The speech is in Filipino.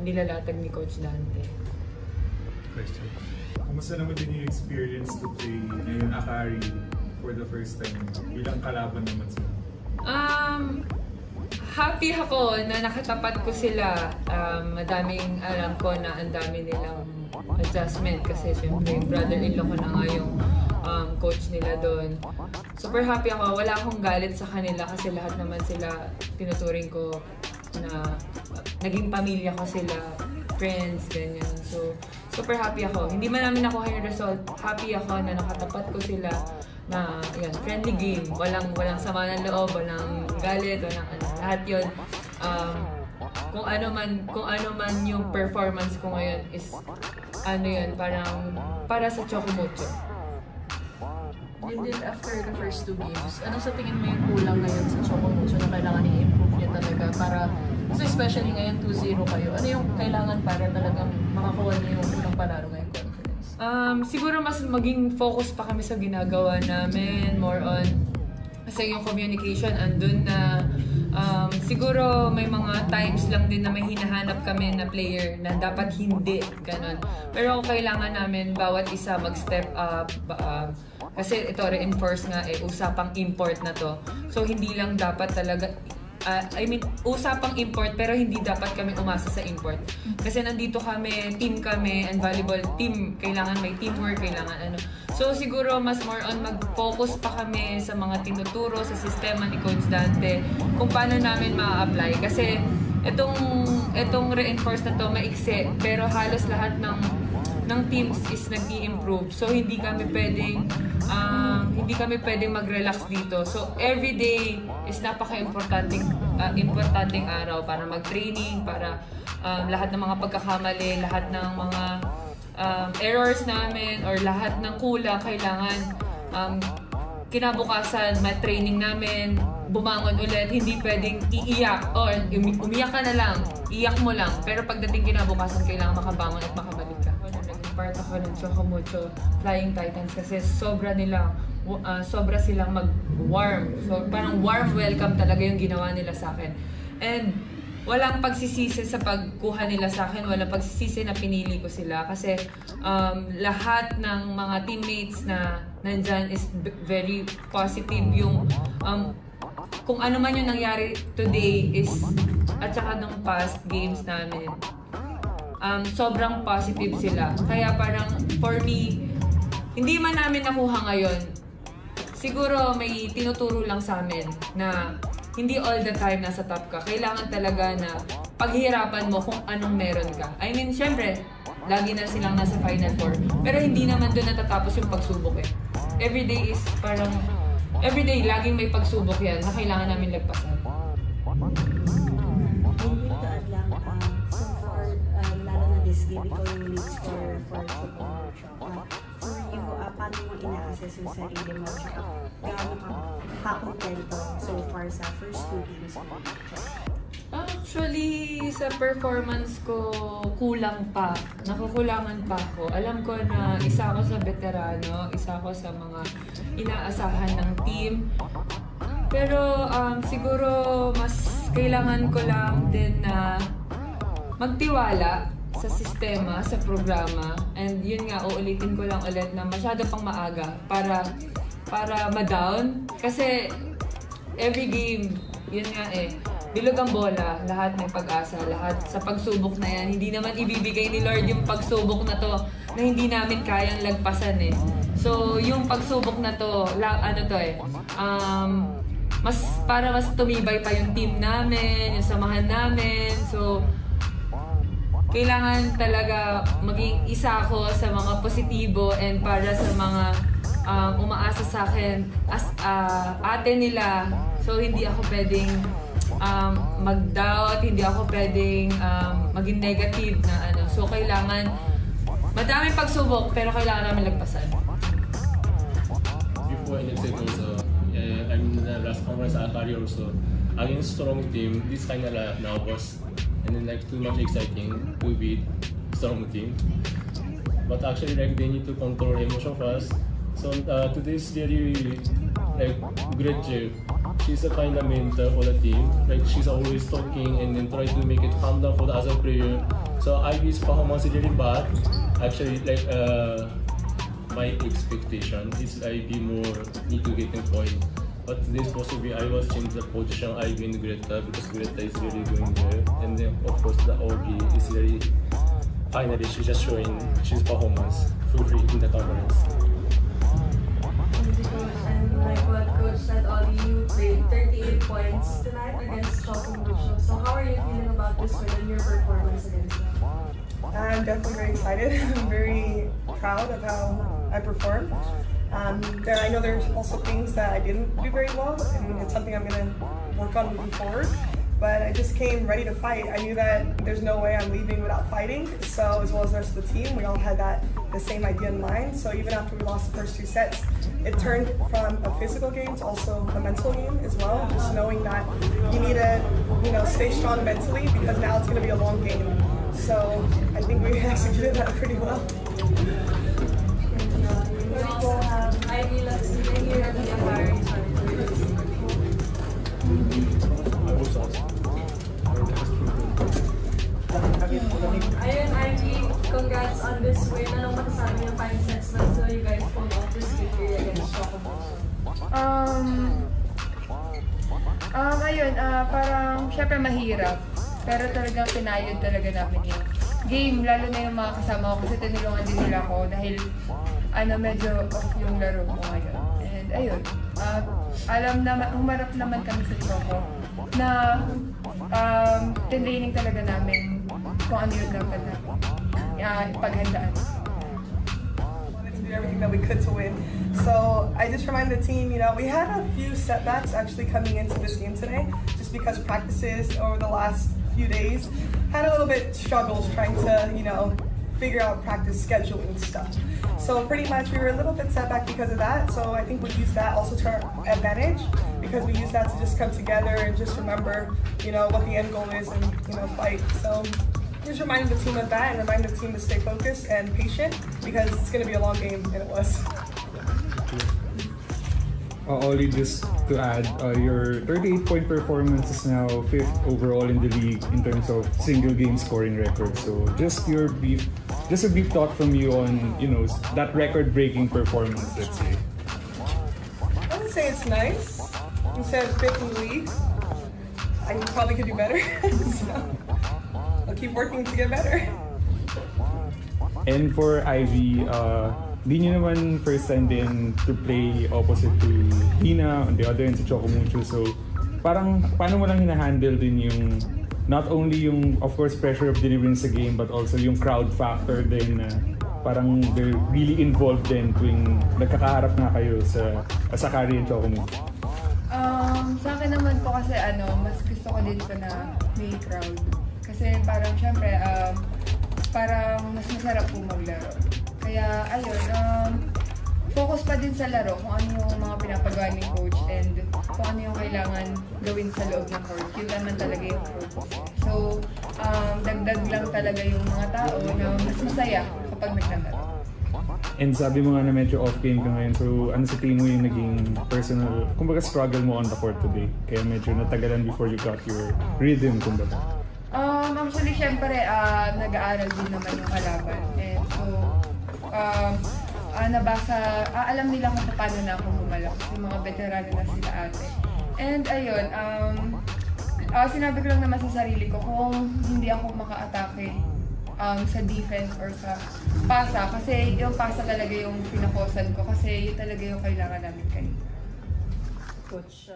nilalatag ni Coach Dante. Question. Kumusta naman din yung experience to play ngayon Akari for the first time? Bilang kalaban naman sila. Happy ako na nakatapat ko sila. Madaming alam ko na ang dami nilang adjustment kasi syempre brother-in-law ko na nga yung coach nila doon. Super happy ako. Wala akong galit sa kanila kasi lahat naman sila tinuturing ko na naging pamilya ko sila, friends, ganyan. So, super happy ako. Hindi man namin nakuha yung result. Happy ako na nakatapat ko sila na yan, friendly game. Walang sama ng loob, walang galit, walang ano. Lahat yun. Kung ano man yung performance ko ngayon is ano yun, parang para sa Chocomucho. And then after the first 2 games, ano sa tingin mo yung kulang ngayon sa Chocomucho na kailangan i-improve niya talaga para, so especially ngayon 2-0 kayo, ano yung kailangan para talagang makakuha niyo yung unang panalo ngayong conference? Siguro mas maging focus pa kami sa ginagawa namin, more on kasi yung communication andun na. Siguro may mga times lang din na may hinahanap kami na player na dapat hindi, ganun. Pero kailangan namin bawat isa mag-step up. Kasi ito, reinforce nga usapang import na to. So hindi lang dapat talaga, usapang import pero hindi dapat kami umasa sa import. Kasi nandito kami, team kami, and volleyball team, kailangan may teamwork, kailangan ano. So siguro mas more on mag-focus pa kami sa mga tinuturo, sa sistema ni Coach Dante, kung paano namin ma-apply. Kasi itong reinforce na to maiksi, pero halos lahat ng teams is nag-i-improve. So hindi kami pwedeng mag-relax dito. So every day is importanteng araw para mag-training, para lahat ng mga pagkakamali, lahat ng mga errors namin or lahat ng kulang kailangan kinabukasan ma-training namin, bumangon ulit, hindi pwedeng iiyak or umiyak ka na lang, iyak mo lang, pero pagdating kinabukasan kailangan makabangon at makabalik ka. Part ako ng Chocomucho Flying Titans kasi sobra silang mag-warm. So parang warm welcome talaga yung ginawa nila sa akin. And walang pagsisisi sa pagkuha nila sa akin, walang pagsisisi na pinili ko sila kasi lahat ng mga teammates na nandyan is very positive. Yung kung ano man yung nangyari today is at saka ng past games namin, sobrang positive sila. Kaya parang for me, hindi man namin nakuha ngayon, siguro may tinuturo lang sa amin na hindi all the time nasa top ka. Kailangan talaga na paghihirapan mo kung anong meron ka. I mean, syempre, lagi na silang nasa Final Four. Pero hindi naman doon natatapos yung pagsubok eh. Everyday is parang, everyday, laging may pagsubok yan na kailangan namin lagpasan. This game, ikaw yung lead scorer for Chocomucho. For you, paano mo ina-assess yung sarili mo? Gaano ka kontento so far sa first 2 games mo? Actually, sa performance ko, kulang pa. Nakukulangan pa ako. Alam ko na isa ako sa veterano, isa ako sa mga inaasahan ng team. Pero siguro mas kailangan ko lang din na magtiwala sa sistema, sa programa, and yun nga, uulitin ko lang ulit na masyado pang maaga para ma-down. Kasi every game, yun nga bilog ang bola, lahat may pag-asa, lahat sa pagsubok na yan. Hindi naman ibibigay ni Lord yung pagsubok na to na hindi namin kayang lagpasan So, yung pagsubok na to, mas tumibay pa yung team namin, yung samahan namin. So, kailangan talaga maging isa ako sa mga positibo and para sa mga umaasa sa akin as ate nila. So hindi ako pwedeng mag-doubt, hindi ako pwedeng maging negative na ano. So kailangan madaming pagsubok pero kailangan namin lagpasan. Before NXT also, I'm in the last conference at Akari also. Against strong team, this kind of nervous. And then like too much exciting to beat strong team, but actually like they need to control emotion first. So today's really like great she's a kind of mentor for the team. Like she's always talking and then try to make it calm down for the other player. So Ivy's performance is really bad. Actually, like my expectation is Ivy more need to get in point. But this possibly I was change the position Ivy and Greta because Greta is really going there. And then of course the Ogi is really finally she's just showing she's performance fully in the conference. And like what Coach said, Ollie, you played 38 points tonight against Chocomucho. So how are you feeling about this win and your performance against them? I'm definitely very excited. I'm very proud of how I performed. I know there's also things that I didn't do very well, and it's something I'm going to work on moving forward. But I just came ready to fight. I knew that there's no way I'm leaving without fighting. So as well as the rest of the team, we all had the same idea in mind. So even after we lost the first 2 sets, it turned from a physical game to also a mental game as well. Just knowing that you need to, stay strong mentally because now it's going to be a long game. So I think we executed that pretty well. We also have Ivy Luxembourg here at the Akari. Ayun, Ivy, congrats on this win. Anong masasabi niyo 5 sets na so you guys pulled off this victory against Chocomucho? Ayun, parang syempre mahirap. Pero talagang pinayod talaga namin yung game, lalo na yung mga kasama ko kasi tinulungan din nila ako dahil medyo off yung laro ko ngayon. And ayun, humarap naman kami sa Choco na tinraining talaga namin kung ano yung dapat na ipaghandaan. Wanted to do everything that we could to win. So I just remind the team, we had a few setbacks actually coming into this game today, just because practices over the last few days had a little bit struggles trying to, figure out practice scheduling stuff. So pretty much we were a little bit set back because of that. So I think we use that also to our advantage because we use that to just come together and just remember, what the end goal is and, fight. So just reminding the team of that and reminding the team to stay focused and patient because it's going to be a long game, and it was. Ollie, just to add, your 38-point performance is now 5th overall in the league in terms of single game scoring record. So just a brief thought from you on, that record-breaking performance, let's say. I would say it's nice. Instead of 5th in the league, I probably could do better. So I'll keep working to get better. And for Ivy, di nyo naman first time din to play opposite to Hina on the other end sa Chocomucho. So parang paano mo lang hinahandle din yung not only yung of course pressure of delivering sa game but also yung crowd factor din na parang they're really involved din tuwing nagkakaharap na kayo sa Akari and Chocomucho. Sa akin naman po kasi mas gusto ko din po na may crowd. Kasi parang syempre parang mas masarap po maglaro. Kaya ayun, focus pa din sa laro kung ano yung mga pinapagawa ng coach and kung ano yung kailangan gawin sa loob ng court. Yun naman talaga yung focus. So, dagdag lang talaga yung mga tao na mas masaya kapag naglalaro. And sabi mo nga na medyo off-game ka ngayon, so ano sa tingin mo yung naging personal, kumbaga struggle mo on the court today? Kaya medyo natagalan before you got your rhythm, kumbaga. Actually, syempre, nag-aaral din naman yung kalaban. And so, alam nila kung paano na ako humalak. Yung mga veterano na sila ate. And ayun, sinabi ko lang naman sa sarili ko kung hindi ako maka-atake sa defense or sa pasa. Kasi yung pasa talaga yung pinakosan ko. Kasi yun talaga yung kailangan namin kanina. Coach.